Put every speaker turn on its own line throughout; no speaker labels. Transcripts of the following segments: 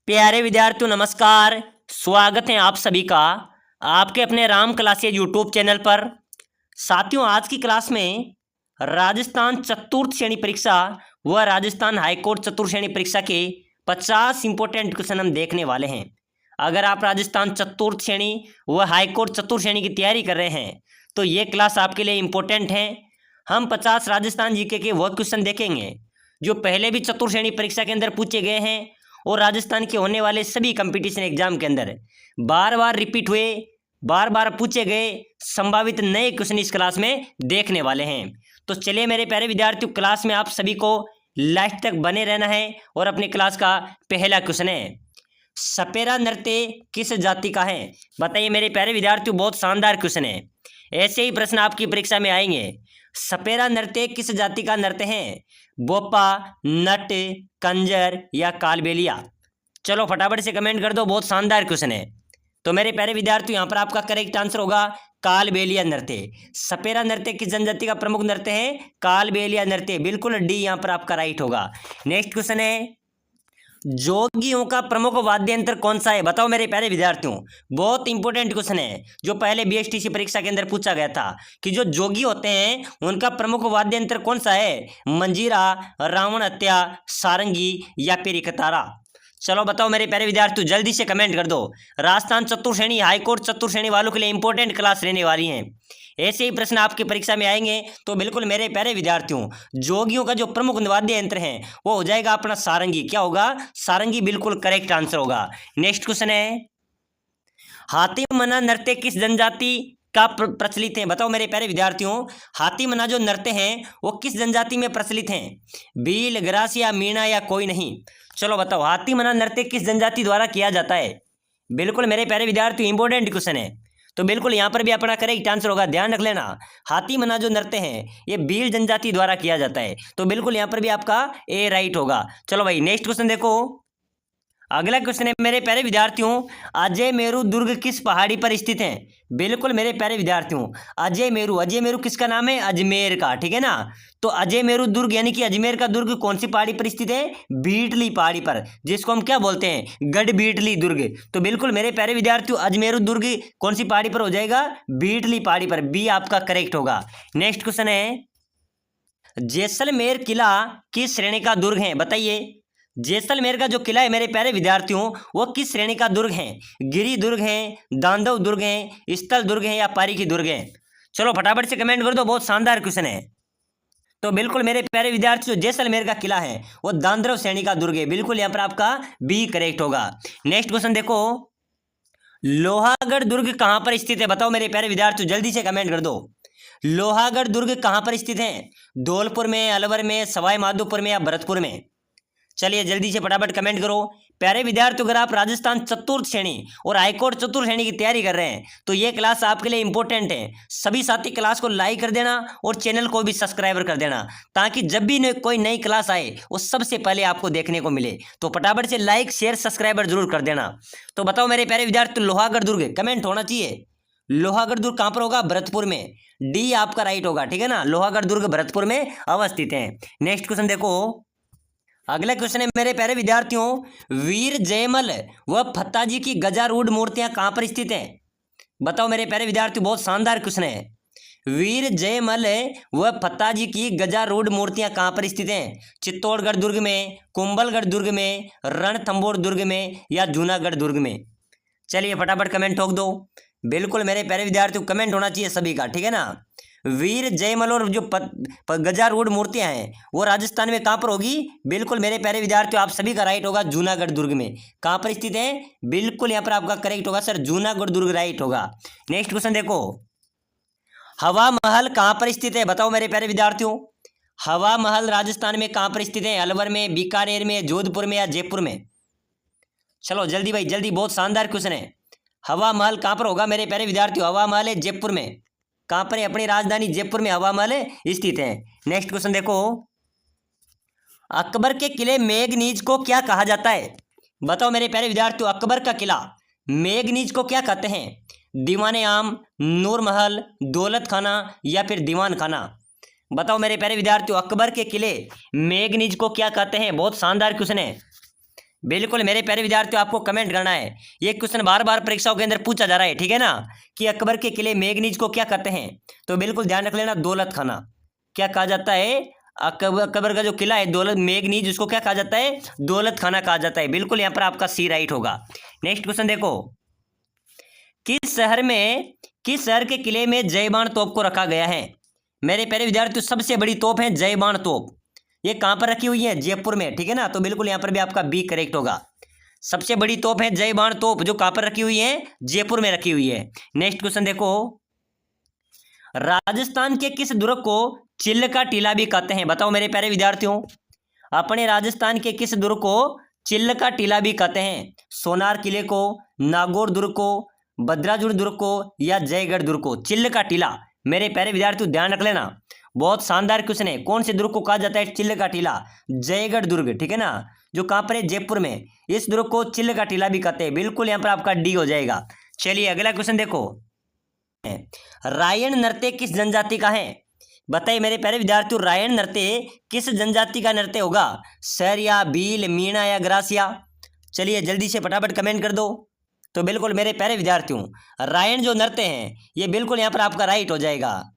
प्यारे विद्यार्थियों नमस्कार। स्वागत है आप सभी का आपके अपने राम क्लासेज यूट्यूब चैनल पर। साथियों, आज की क्लास में राजस्थान चतुर्थ श्रेणी परीक्षा व राजस्थान हाईकोर्ट चतुर्थ श्रेणी परीक्षा के 50 इंपॉर्टेंट क्वेश्चन हम देखने वाले हैं। अगर आप राजस्थान चतुर्थ श्रेणी व हाईकोर्ट चतुर्थ श्रेणी की तैयारी कर रहे हैं तो ये क्लास आपके लिए इम्पोर्टेंट है। हम 50 राजस्थान जीके के वह क्वेश्चन देखेंगे जो पहले भी चतुर्थ श्रेणी परीक्षा के अंदर पूछे गए हैं और राजस्थान के होने वाले सभी कंपटीशन एग्जाम के अंदर बार बार रिपीट हुए, बार बार पूछे गए संभावित नए क्वेश्चन इस क्लास में देखने वाले हैं। तो चलिए मेरे प्यारे विद्यार्थियों, क्लास में आप सभी को लास्ट तक बने रहना है। और अपने क्लास का पहला क्वेश्चन है, सपेरा नृत्य किस जाति का है? बताइए मेरे प्यारे विद्यार्थियों, बहुत शानदार क्वेश्चन है। ऐसे ही प्रश्न आपकी परीक्षा में आएंगे। सपेरा नृत्य किस जाति का नृत्य है? बोपा, नट, कंजर या कालबेलिया? चलो फटाफट से कमेंट कर दो, बहुत शानदार क्वेश्चन है। तो मेरे प्यारे विद्यार्थियों, यहाँ पर आपका करेक्ट आंसर होगा कालबेलिया नृत्य। सपेरा नृत्य किस जनजाति का प्रमुख नृत्य है? कालबेलिया नृत्य। बिल्कुल डी यहाँ पर आपका राइट होगा। नेक्स्ट क्वेश्चन है, जोगियों का प्रमुख वाद्य यंत्र कौन सा है? बताओ मेरे प्यारे विद्यार्थियों, बहुत इंपॉर्टेंट क्वेश्चन है जो पहले बीएसटीसी परीक्षा के अंदर पूछा गया था कि जो जोगी होते हैं उनका प्रमुख वाद्य यंत्र कौन सा है? मंजीरा, रावण हत्या, सारंगी या फिर एकतारा? चलो बताओ मेरे प्यारे विद्यार्थियों, जल्दी से कमेंट कर दो। राजस्थान चतुर्थ श्रेणी, हाईकोर्ट चतुर्थ श्रेणी वालों के लिए इंपॉर्टेंट क्लास रहने वाली है। ऐसे ही प्रश्न आपकी परीक्षा में आएंगे तो बिल्कुल मेरे प्यारे विद्यार्थियों, जोगियों का जो प्रमुख वाद्य यंत्र है वो हो जाएगा अपना सारंगी। क्या होगा? सारंगी बिल्कुल करेक्ट आंसर होगा। नेक्स्ट क्वेश्चन है, हाथी मना नृत्य किस जनजाति का प्रचलित है? बताओ मेरे प्यारे विद्यार्थियों, हाथी मना जो नृत्य हैं वो किस जनजाति में प्रचलित हैं? भील, ग्रासिया, मीणा या कोई नहीं? चलो बताओ, हाथी मना नृत्य किस जनजाति द्वारा किया जाता है? बिल्कुल मेरे प्यारे विद्यार्थियों, इंपॉर्टेंट क्वेश्चन है। तो बिल्कुल यहाँ पर भी अपना करेक्ट आंसर होगा। ध्यान रख लेना, हाथी मना जो नृत्य है ये भील जनजाति द्वारा किया जाता है। तो बिल्कुल यहाँ पर भी आपका ए राइट होगा। चलो भाई नेक्स्ट क्वेश्चन देखो। अगला क्वेश्चन है मेरे प्यारे विद्यार्थियों, अजय मेरू दुर्ग किस पहाड़ी पर स्थित है? बिल्कुल मेरे प्यारे विद्यार्थियों, अजय मेरू किसका नाम है? अजमेर का, ठीक है ना। तो अजय मेरू दुर्ग यानी कि अजमेर का दुर्ग कौन सी पहाड़ी पर स्थित है? बीटली पहाड़ी पर, जिसको हम क्या बोलते हैं? गढ़ बीटली दुर्ग। तो बिल्कुल मेरे प्यारे विद्यार्थियों, अजमेरू दुर्ग कौन सी पहाड़ी पर हो जाएगा? बीटली पहाड़ी पर। बी आपका करेक्ट होगा। नेक्स्ट क्वेश्चन है, जैसलमेर किला किस श्रेणी का दुर्ग है? बताइए, जैसलमेर का जो किला है मेरे प्यारे विद्यार्थियों वो किस श्रेणी का दुर्ग है? गिरी दुर्ग है, दांडव दुर्ग है, स्थल दुर्ग है या पारीकी दुर्ग है? चलो फटाफट से कमेंट कर दो, बहुत शानदार क्वेश्चन है। तो बिल्कुल मेरे प्यारे विद्यार्थियों, जैसलमेर का किला है वो दांडव श्रेणी का दुर्ग है। बिल्कुल यहाँ पर आपका बी करेक्ट होगा। नेक्स्ट क्वेश्चन देखो, लोहागढ़ दुर्ग कहाँ पर स्थित है? बताओ मेरे प्यारे विद्यार्थियों, जल्दी से कमेंट कर दो। लोहागढ़ दुर्ग कहाँ पर स्थित है? धौलपुर में, अलवर में, सवाई माधोपुर में या भरतपुर में? चलिए जल्दी से फटाफट कमेंट करो। प्यारे विद्यार्थियों, अगर आप राजस्थान चतुर्थ श्रेणी और हाईकोर्ट चतुर्थ श्रेणी की तैयारी कर रहे हैं तो ये क्लास आपके लिए इंपॉर्टेंट है। सभी साथी क्लास को लाइक कर देना और चैनल को भी सब्सक्राइबर कर देना, ताकि जब भी कोई नई क्लास आए वो सबसे पहले आपको देखने को मिले। तो फटाफट से लाइक, शेयर, सब्सक्राइबर जरूर कर देना। तो बताओ मेरे प्यारे विद्यार्थी, लोहागढ़ दुर्ग कमेंट होना चाहिए। लोहागढ़ दुर्ग कहाँ पर होगा? भरतपुर में। डी आपका राइट होगा, ठीक है ना। लोहागढ़ दुर्ग भरतपुर में अवस्थित है। नेक्स्ट क्वेश्चन देखो। अगला क्वेश्चन है मेरे प्यारे विद्यार्थियों, वीर जयमल व फत्ताजी की गजारूढ़ मूर्तियां कहां पर स्थित हैं? बताओ मेरे प्यारे विद्यार्थियों, बहुत शानदार क्वेश्चन है। वीर जयमल व फत्ताजी की गजारूढ़ मूर्तियां कहां पर स्थित हैं? चित्तौड़गढ़ दुर्ग में, कुंभलगढ़ दुर्ग में, रणथंभौर दुर्ग में या जूनागढ़ दुर्ग में? चलिए फटाफट कमेंट ठोक दो। बिल्कुल मेरे प्यारे विद्यार्थियों, कमेंट होना चाहिए सभी का, ठीक है ना। वीर जयमल और जो गजारूढ़ मूर्तियां हैं वो राजस्थान में कहाँ पर होगी? बिल्कुल मेरे प्यारे विद्यार्थियों, आप सभी का राइट होगा, जूनागढ़ दुर्ग में। कहाँ पर स्थित है? बिल्कुल यहाँ पर आपका करेक्ट होगा सर, जूनागढ़ दुर्ग राइट होगा। नेक्स्ट क्वेश्चन देखो, हवा महल कहाँ पर स्थित है? बताओ मेरे प्यारे विद्यार्थियों, हवा महल राजस्थान में कहाँ पर स्थित है? अलवर में, बीकानेर में, जोधपुर में या जयपुर में? चलो जल्दी भाई जल्दी, बहुत शानदार क्वेश्चन है। हवा महल कहाँ पर होगा मेरे प्यारे विद्यार्थियों? हवा महल है जयपुर में। कहां पर है? अपनी राजधानी जयपुर में हवा महल स्थित है। नेक्स्ट क्वेश्चन देखो, अकबर के किले मेघनीज को क्या कहा जाता है? बताओ मेरे प्यारे विद्यार्थियों, अकबर का किला मेघनीज को क्या कहते हैं? दीवाने आम, नूर महल, दौलत खाना या फिर दीवान खाना? बताओ मेरे प्यारे विद्यार्थियों, अकबर के किले मेघनीज को क्या कहते हैं? बहुत शानदार क्वेश्चन है। बिल्कुल मेरे प्यारे विद्यार्थियों, आपको कमेंट करना है। ये क्वेश्चन बार बार परीक्षाओं के अंदर पूछा जा रहा है, ठीक है ना, कि अकबर के किले मेघनीज को क्या कहते हैं? तो बिल्कुल ध्यान रख लेना, दौलत खाना। क्या कहा जाता है? अकबर का जो किला है दौलत मेघनीज, उसको क्या कहा जाता है? दौलत खाना कहा जाता है। बिल्कुल यहाँ पर आपका सी राइट होगा। नेक्स्ट क्वेश्चन देखो, किस शहर के किले में जयबान तोप को रखा गया है? मेरे प्यारे विद्यार्थियों, सबसे बड़ी तोप है जयबान तोप। ये कहां पर रखी हुई है? जयपुर में, ठीक है ना। तो बिल्कुल यहां पर भी आपका बी करेक्ट होगा। सबसे बड़ी तोप है जयबान तोप, जो कहां पर रखी हुई है? जयपुर में रखी हुई है। नेक्स्ट क्वेश्चन देखो, राजस्थान के किस दुर्ग को चिल्ल का टीला भी कहते हैं? बताओ मेरे प्यारे विद्यार्थियों, अपने राजस्थान के किस दुर्ग को चिल्ल का टीला भी कहते हैं? सोनार किले को, नागौर दुर्ग को, बद्राजुड़ दुर्ग को, या जयगढ़ दुर्ग को? चिल्ल का टीला। मेरे प्यारे विद्यार्थियों ध्यान रख लेना, बहुत शानदार क्वेश्चन है। कौन से दुर्ग को कहा जाता है चिल्ल का टीला? जयगढ़ दुर्ग, ठीक है ना, जो कहां पर है? जयपुर में। इस दुर्ग को चिल्ल का टीला भी कहते हैं। बिल्कुल यहां पर आपका डी हो जाएगा। चलिए अगला क्वेश्चन देखो, रायन नृत्य किस जनजाति का है? बताइए मेरे प्यारे विद्यार्थियों, रायन नृत्य किस जनजाति का नृत्य होगा? सैरिया, भील, मीणा या ग्रासिया? चलिए जल्दी से फटाफट कमेंट कर दो। तो बिल्कुल मेरे प्यारे विद्यार्थियों, रायन जो नृत्य हैं ये बिल्कुल यहाँ पर आपका राइट हो जाएगा।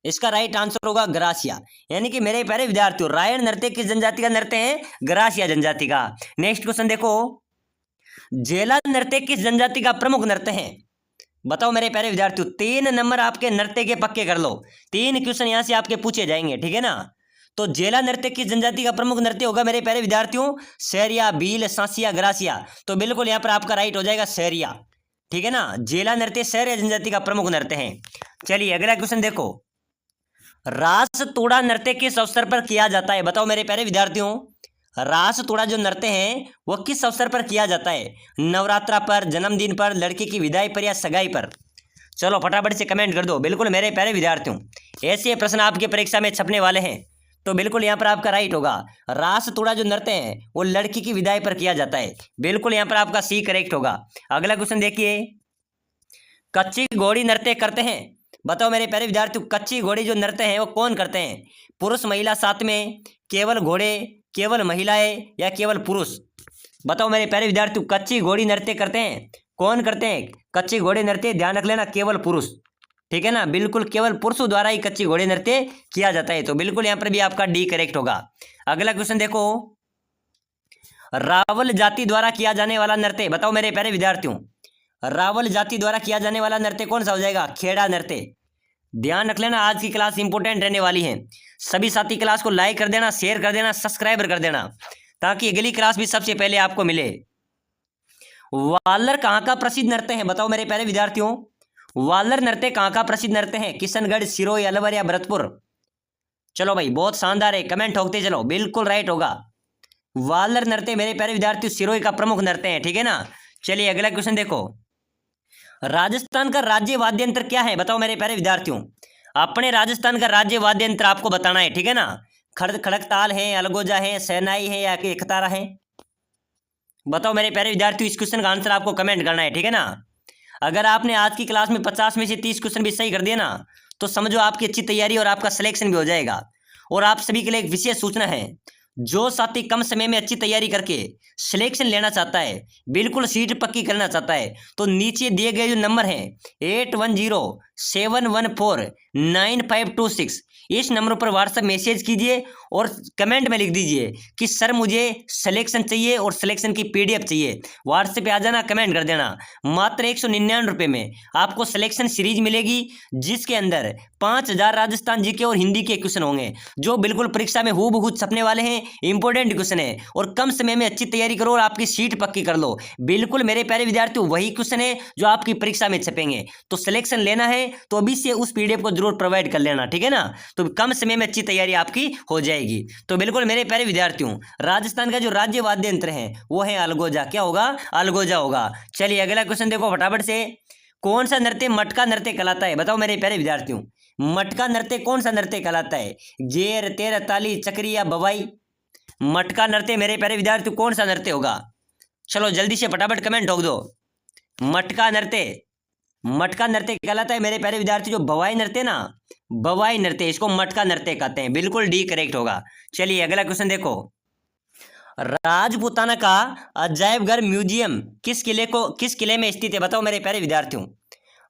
इसका राइट आंसर होगा ग्रासिया। यानी कि मेरे प्यारे विद्यार्थियों, रायन नृत्य किस जनजाति का नृत्य है? ग्रासिया जनजाति का। नेक्स्ट क्वेश्चन देखो, जेला नृत्य किस जनजाति का प्रमुख नृत्य है? बताओ मेरे प्यारे विद्यार्थियों, 3 नंबर आपके नृत्य के पक्के कर लो। 3 क्वेश्चन यहां से आपके पूछे जाएंगे, ठीक है ना। तो जेला नृत्य किस जनजाति का प्रमुख नृत्य होगा मेरे प्यारे विद्यार्थियों? Syria, Bhil, सांसिया, gratia? तो बिल्कुल यहां पर आपका राइट हो जाएगा सैरिया, ठीक है ना। जेला नृत्य सैरिया जनजाति का प्रमुख नृत्य है। चलिए अगला क्वेश्चन देखो, रास तोड़ा नृत्य किस अवसर पर किया जाता है? बताओ मेरे प्यारे विद्यार्थियों, रास तोड़ा जो नृत्य है वो किस अवसर पर किया जाता है? नवरात्रा पर, जन्मदिन पर, लड़के की विदाई पर, या सगाई पर? चलो फटाफट से कमेंट कर दो। बिल्कुल मेरे प्यारे विद्यार्थियों, ऐसे प्रश्न आपके परीक्षा में छपने वाले हैं। तो बिल्कुल यहाँ पर आपका राइट होगा, रास तोड़ा जो नृत्य है वो लड़की की विदाई पर किया जाता है। बिल्कुल यहाँ पर आपका सी करेक्ट होगा। अगला क्वेश्चन देखिए, कच्ची घोड़ी नृत्य करते हैं? बताओ मेरे प्यारे विद्यार्थियों, कच्ची घोड़ी जो नृत्य है वो कौन करते हैं? पुरुष महिला साथ में, केवल घोड़े, केवल महिलाएं, या केवल पुरुष? बताओ मेरे प्यारे विद्यार्थियों, कच्ची घोड़ी नृत्य करते हैं कौन करते हैं? कच्ची घोड़ी नृत्य, ध्यान रख लेना, केवल पुरुष, ठीक है ना। बिल्कुल केवल पुरुषों द्वारा ही कच्ची घोड़ी नृत्य किया जाता है। तो बिल्कुल यहाँ पर भी आपका डी करेक्ट होगा। अगला क्वेश्चन देखो, रावल जाति द्वारा किया जाने वाला नृत्य? बताओ मेरे प्यारे विद्यार्थियों, रावल जाति द्वारा किया जाने वाला नृत्य कौन सा हो जाएगा? खेड़ा नृत्य। ध्यान रख लेना, आज की क्लास इंपोर्टेंट रहने वाली है। सभी साथी क्लास को लाइक कर देना, शेयर कर देना, सब्सक्राइबर कर देना, ताकि अगली क्लास भी सबसे पहले आपको मिले। वालर कहाँ का प्रसिद्ध नृत्य है? बताओ मेरे प्यारे विद्यार्थियों, वालर नृत्य कहाँ का प्रसिद्ध नृत्य है? किशनगढ़, सिरोही, अलवर, या भरतपुर? चलो भाई बहुत शानदार है, कमेंट ठोकते चलो। बिल्कुल राइट होगा, वालर नृत्य मेरे प्यारे विद्यार्थियों सिरोही का प्रमुख नृत्य है, ठीक है ना। चलिए अगला क्वेश्चन देखो, राजस्थान का राज्य वाद्य यंत्र क्या है? बताओ मेरे प्यारे विद्यार्थियों, अपने राजस्थान का राज्य वाद्य यंत्र आपको बताना है, ठीक है ना। खड़क ताल है, अलगोजा है, शहनाई है, या एकतारा है? बताओ मेरे प्यारे विद्यार्थियों, इस क्वेश्चन का आंसर आपको कमेंट करना है, ठीक है ना। अगर आपने आज की क्लास में 50 में से 30 क्वेश्चन भी सही कर दिए ना, तो समझो आपकी अच्छी तैयारी और आपका सिलेक्शन भी हो जाएगा। और आप सभी के लिए एक विशेष सूचना है, जो साथी कम समय में अच्छी तैयारी करके सिलेक्शन लेना चाहता है, बिल्कुल सीट पक्की करना चाहता है, तो नीचे दिए गए जो नंबर हैं 8107149526, इस नंबर पर व्हाट्सएप मैसेज कीजिए और कमेंट में लिख दीजिए कि सर मुझे सिलेक्शन चाहिए और सिलेक्शन की पीडीएफ चाहिए। व्हाट्सएप पे आ जाना, कमेंट कर देना। मात्र 199 रुपये में आपको सिलेक्शन सीरीज मिलेगी, जिसके अंदर 5000 राजस्थान जीके और हिंदी के क्वेश्चन होंगे, जो बिल्कुल परीक्षा में हूबहू छपने वाले हैं। इंपॉर्टेंट क्वेश्चन है और कम समय में अच्छी तैयारी करो और आपकी सीट पक्की कर लो। बिल्कुल मेरे प्यारे विद्यार्थियों, वही क्वेश्चन है जो आपकी परीक्षा में छपेंगे। तो सिलेक्शन लेना है तो अभी से उस पीडीएफ को जरूर प्रोवाइड कर लेना, ठीक है ना। तो कम समय में अच्छी तैयारी आपकी हो जाएगी। तो बिल्कुल मेरे प्यारे विद्यार्थियों, राजस्थान का जो राज्य वाद्य यंत्र है वो है अलगोजा। क्या होगा? अलगोजा होगा। चलिए अगला क्वेश्चन देखो फटाफट से, कौन सा नृत्य मटका नृत्य कहलाता है? बताओ मेरे प्यारे विद्यार्थियों, मटका नृत्य कौन सा नृत्य कहलाता है? गेर, तेर, ताली, चक्री, या बवाई? मटका नृत्य मेरे प्यारे विद्यार्थियों कौन सा नृत्य होगा? चलो जल्दी से फटाफट कमेंट ठोक दो। मटका नृत्य कहलाता है मेरे प्यारे विद्यार्थी, जो भवाई नृत्य ना, भवाई नृत्य, इसको मटका नृत्य कहते हैं। बिल्कुल डी करेक्ट होगा। चलिए अगला क्वेश्चन देखो, राजपूताना का अजायब घर म्यूजियम किस किले में स्थित है? बताओ मेरे प्यारे विद्यार्थियों।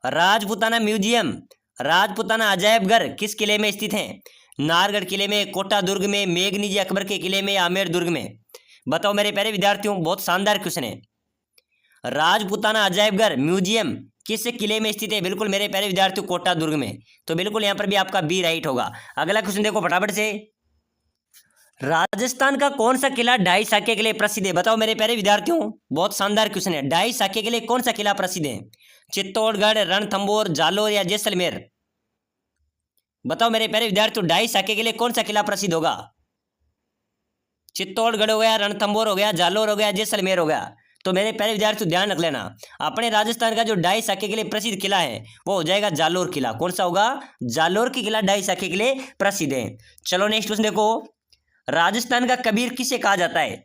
राजपूताना म्यूजियम, राजपूताना अजायब घर किस किले में स्थित है? नाहरगढ़ किले में, कोटा दुर्ग में, मेघनीजी अकबर के किले में, आमेर दुर्ग में? बताओ मेरे प्यारे विद्यार्थियों, बहुत शानदार क्वेश्चन है। राजपूताना अजायब घर म्यूजियम किस किले में स्थित है? बिल्कुल मेरे प्यारे विद्यार्थियों, कोटा दुर्ग में। तो बिल्कुल यहाँ पर भी आपका बी राइट होगा। अगला क्वेश्चन देखो फटाफट से। राजस्थान का कौन सा किला ढाई साके के लिए प्रसिद्ध है? बताओ मेरे प्यारे विद्यार्थियों, बहुत शानदार क्वेश्चन है। ढाई साके के लिए कौन सा किला प्रसिद्ध है? चित्तौड़गढ़, रणथंभौर, जालोर या जैसलमेर? बताओ मेरे प्यारे विद्यार्थियों, ढाई साके के लिए कौन सा किला प्रसिद्ध होगा? चित्तौड़गढ़ हो गया, रणथंभौर हो गया, जालोर हो गया, जैसलमेर हो गया? तो मेरे प्यारे विद्यार्थियों ध्यान रख लेना, अपने राजस्थान का जो ढाई साके के लिए प्रसिद्ध किला है वो हो जाएगा जालोर किला। कौन सा होगा? जालोर की किला ढाई साके के लिए प्रसिद्ध है। चलो नेक्स्ट क्वेश्चन देखो। राजस्थान का कबीर किसे कहा जाता है?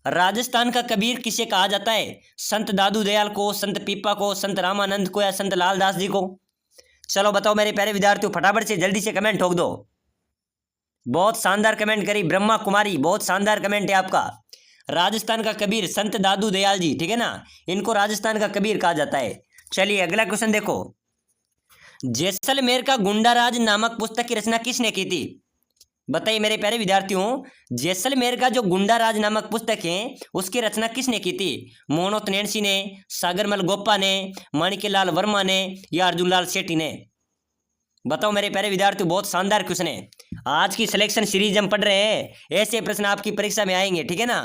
राजस्थान का कबीर किसे कहा जाता है? संत दादू दयाल को, संत पीपा को, संत रामानंद को या संत लालदास जी को? चलो बताओ मेरे प्यारे विद्यार्थियों, फटाफट से जल्दी से कमेंट ठोक दो। बहुत शानदार कमेंट करी ब्रह्मा कुमारी, बहुत शानदार कमेंट है आपका। राजस्थान का कबीर संत दादू दयाल जी, ठीक है ना, इनको राजस्थान का कबीर कहा जाता है। चलिए अगला क्वेश्चन देखो। जैसलमेर का गुंडाराज नामक पुस्तक की रचना किसने की थी? बताइए मेरे प्यारे विद्यार्थियों, जैसलमेर का जो गुंडाराज नामक पुस्तक है उसकी रचना किसने की थी? मोहनोत नैंसी ने, सागरमल गोप्पा ने, माणिक्यलाल वर्मा ने या अर्जुनलाल सेठी ने? बताओ मेरे प्यारे विद्यार्थियों, बहुत शानदार क्वेश्चन है। आज की सिलेक्शन सीरीज हम पढ़ रहे हैं, ऐसे प्रश्न आपकी परीक्षा में आएंगे, ठीक है ना।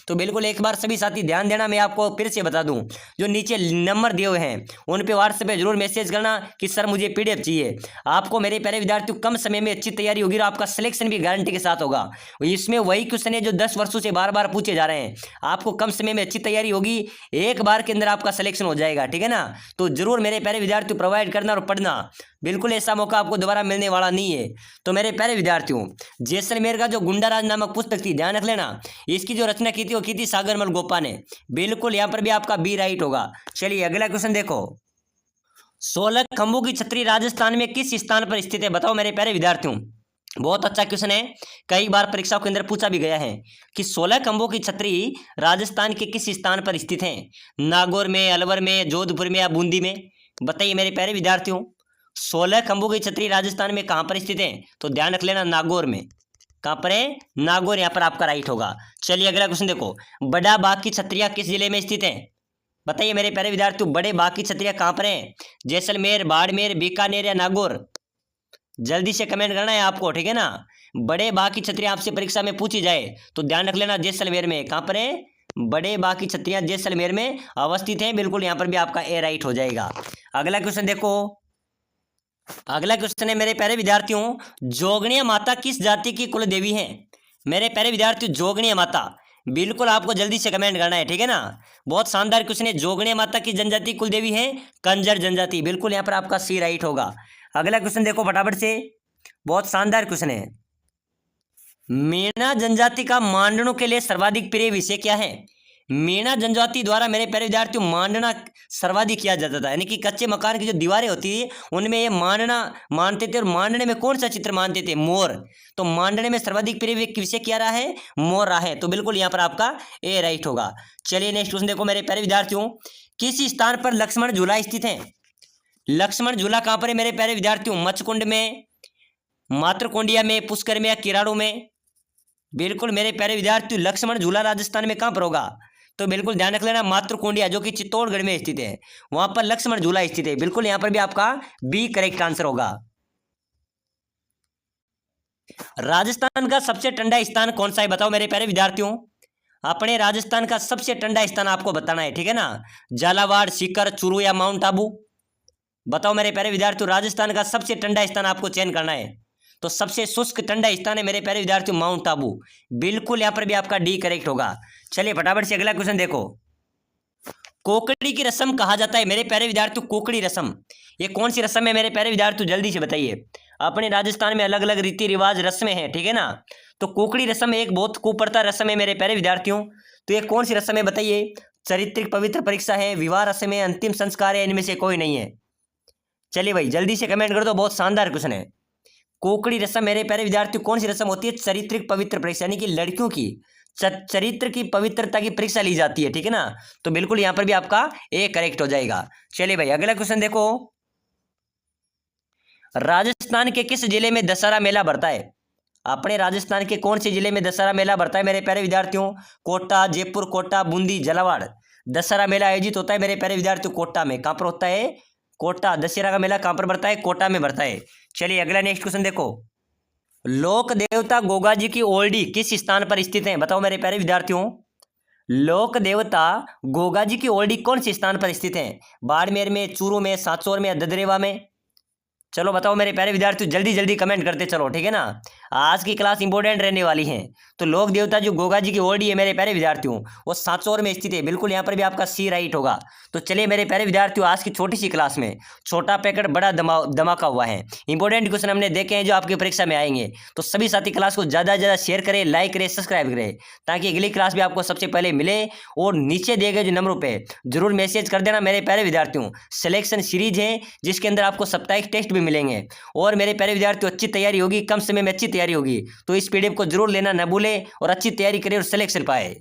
तो बिल्कुल एक बार सभी साथी ध्यान देना। मैं आपको फिर से बता दूं, जो नीचे नंबर दिए हुए हैं उन पे व्हाट्सएप पे जरूर मैसेज करना कि सर मुझे पीडीएफ चाहिए। आपको मेरे प्यारे विद्यार्थियों कम समय में अच्छी तैयारी होगी और आपका सिलेक्शन भी गारंटी के साथ होगा। इसमें वही क्वेश्चन है जो 10 वर्षों से बार बार पूछे जा रहे हैं। आपको कम समय में अच्छी तैयारी होगी, एक बार के अंदर आपका सिलेक्शन हो जाएगा, ठीक है ना। तो जरूर मेरे प्यारे विद्यार्थियों प्रोवाइड करना और पढ़ना, बिल्कुल ऐसा मौका आपको दोबारा मिलने वाला नहीं है। तो मेरे प्यारे विद्यार्थियों, जैसलमेर का जो गुंडाराज नामक पुस्तक थी, ध्यान रख लेना, इसकी जो रचना की थी वो की थी सागरमल गोप्पा ने। बिल्कुल यहां पर भी आपका बी राइट होगा। चलिए अगला क्वेश्चन देखो। 16 खंभों की छतरी राजस्थान में किस स्थान पर स्थित है? बताओ मेरे प्यारे विद्यार्थियों, बहुत अच्छा क्वेश्चन है, कई बार परीक्षाओं के अंदर पूछा भी गया है कि 16 खंभों की छतरी राजस्थान के किस स्थान पर स्थित है? नागौर में, अलवर में, जोधपुर में या बूंदी में? बताइए मेरे प्यारे विद्यार्थियों, 16 खंभों की छतरी राजस्थान में कहां पर स्थित है? तो ध्यान रख लेना, नागौर में। कहां पर है? नागौर, यहां पर आपका राइट होगा। चलिए अगला क्वेश्चन देखो। बड़ा बाग की छतरियां किस जिले में स्थित है? बताइए मेरे प्यारे विद्यार्थियों, बड़े बाग की छतरियां कहां पर है? जैसलमेर, बाड़मेर, बीकानेर या नागौर? जल्दी से कमेंट करना है आपको, ठीक है ना। बड़े बाग की छतरियां आपसे परीक्षा में पूछी जाए तो ध्यान रख लेना, जैसलमेर में। कहां पर है? बड़े बाग की छतरियां जैसलमेर में अवस्थित है। बिल्कुल यहां पर भी आपका ए राइट हो जाएगा। अगला क्वेश्चन देखो। अगला क्वेश्चन है मेरे प्यारे विद्यार्थियों, जोगनिया माता किस जाति की कुल देवी है? मेरे प्यारे विद्यार्थियों, जोगनिया माता, बिल्कुल आपको जल्दी से कमेंट करना है, ठीक है ना। बहुत शानदार क्वेश्चन है। जोगनिया माता की जनजाति कुल देवी है कंजर जनजाति। बिल्कुल यहाँ पर आपका सी राइट होगा। अगला क्वेश्चन देखो फटाफट से, बहुत शानदार क्वेश्चन है। मीणा जनजाति का मांडनों के लिए सर्वाधिक प्रिय विषय क्या है? मीणा जनजाति द्वारा मेरे प्यारे विद्यार्थियों मांडना सर्वाधिक किया जाता था, यानी कि कच्चे मकान की जो दीवारें होती है उनमें ये मांडना मानते थे। और मांडने में कौन सा चित्र मानते थे? मोर। तो मांडने में सर्वाधिक प्रिय विषय क्या रहा है? मोर रहा है। तो बिल्कुल यहाँ पर आपका ए राइट होगा। चलिए नेक्स्ट क्वेश्चन देखो मेरे प्यारे विद्यार्थियों, किस स्थान पर लक्ष्मण झूला स्थित है? लक्ष्मण झूला कहाँ पर है मेरे प्यारे विद्यार्थियों? मचकुंड में, मातृकुंडिया में, पुष्कर में या किराड़ू में? बिल्कुल मेरे प्यारे विद्यार्थियों, लक्ष्मण झूला राजस्थान में कहाँ पर होगा? तो बिल्कुल ध्यान रख लेना, मातृकुंडिया जो कि चित्तौड़गढ़ में स्थित है, वहां पर लक्ष्मण झूला स्थित है। बिल्कुल यहां पर भी आपका बी करेक्ट आंसर होगा। राजस्थान का सबसे ठंडा स्थान कौन सा है? बताओ मेरे प्यारे विद्यार्थियों, अपने राजस्थान का सबसे ठंडा स्थान आपको बताना है, ठीक है ना। झालावाड़, सीकर, चूरू या माउंट आबू? बताओ मेरे प्यारे विद्यार्थियों, राजस्थान का सबसे ठंडा स्थान आपको चयन करना है। तो सबसे शुष्क ठंडा स्थान है मेरे प्यारे विद्यार्थियों माउंट आबू। बिल्कुल यहां पर भी आपका डी करेक्ट होगा। चलिए फटाफट से अगला क्वेश्चन देखो। कोकड़ी की रस्म कहा जाता है मेरे प्यारे विद्यार्थियों, कोकड़ी रस्म ये कौन सी रस्म है मेरे प्यारे विद्यार्थियों? जल्दी से बताइए। अपने राजस्थान में अलग अलग रीति रिवाज रस्में हैं, ठीक है ना। तो कोकड़ी रस्म एक बहुत कुप्रथा रस्म है मेरे प्यारे विद्यार्थियों। तो ये कौन सी रस्म है बताइए? चारित्रिक पवित्र परीक्षा है, विवाह रस्म है, अंतिम संस्कार है, इनमें से कोई नहीं है? चलिए भाई जल्दी से कमेंट कर दो, बहुत शानदार क्वेश्चन है। कोकड़ी रस्म मेरे प्यारे विद्यार्थियों कौन सी रस्म होती है? चारित्रिक पवित्र परीक्षा, यानी कि लड़कियों की चरित्र की पवित्रता की परीक्षा ली जाती है, ठीक है ना। तो बिल्कुल यहां पर भी आपका ए करेक्ट हो जाएगा। चलिए भाई अगला क्वेश्चन देखो, राजस्थान के किस जिले में दशहरा मेला भरता है? अपने राजस्थान के कौन से जिले में दशहरा मेला भरता है मेरे प्यारे विद्यार्थियों? कोटा, जयपुर, कोटा, बूंदी, झालावाड़। दशहरा मेला आयोजित होता है मेरे प्यारे विद्यार्थियों कोटा में। कहां पर होता है? कोटा। दशहरा का मेला कहां पर भरता है? कोटा में भरता है। चलिए अगला नेक्स्ट क्वेश्चन देखो, लोक देवता गोगा जी की ओल्डी किस स्थान पर स्थित है? बताओ मेरे प्यारे विद्यार्थियों, लोक देवता गोगा जी की ओल्डी कौन से स्थान पर स्थित है? बाड़मेर में, चूरू में, सांचौर में या ददरेवा में? चलो बताओ मेरे प्यारे विद्यार्थियों, जल्दी जल्दी कमेंट करते चलो, ठीक है ना। आज की क्लास इंपॉर्टेंट रहने वाली है। तो लोक देवता जो गोगा जी की ओल्डी है मेरे प्यारे विद्यार्थियों, वो सांचौर में स्थित है। बिल्कुल यहाँ पर भी आपका सी राइट होगा। तो चलिए मेरे प्यारे विद्यार्थियों, आज की छोटी सी क्लास में छोटा पैकेट बड़ा धमाका हुआ है। इंपॉर्टेंट क्वेश्चन हमने देखे हैं जो आपकी परीक्षा में आएंगे। तो सभी साथी क्लास को ज़्यादा से ज़्यादा शेयर करें, लाइक करें, सब्सक्राइब करें, ताकि अगली क्लास भी आपको सबसे पहले मिले। और नीचे दिए गए जो नंबरों पर जरूर मैसेज कर देना मेरे प्यारे विद्यार्थियों। सिलेक्शन सीरीज है जिसके अंदर आपको साप्ताहिक टेस्ट भी मिलेंगे। और मेरे प्यारे विद्यार्थियों, अच्छी तैयारी होगी, कम समय में अच्छी तैयारी होगी। तो इस पीडीएफ को जरूर लेना न भूलें और अच्छी तैयारी करें और सिलेक्शन पाए।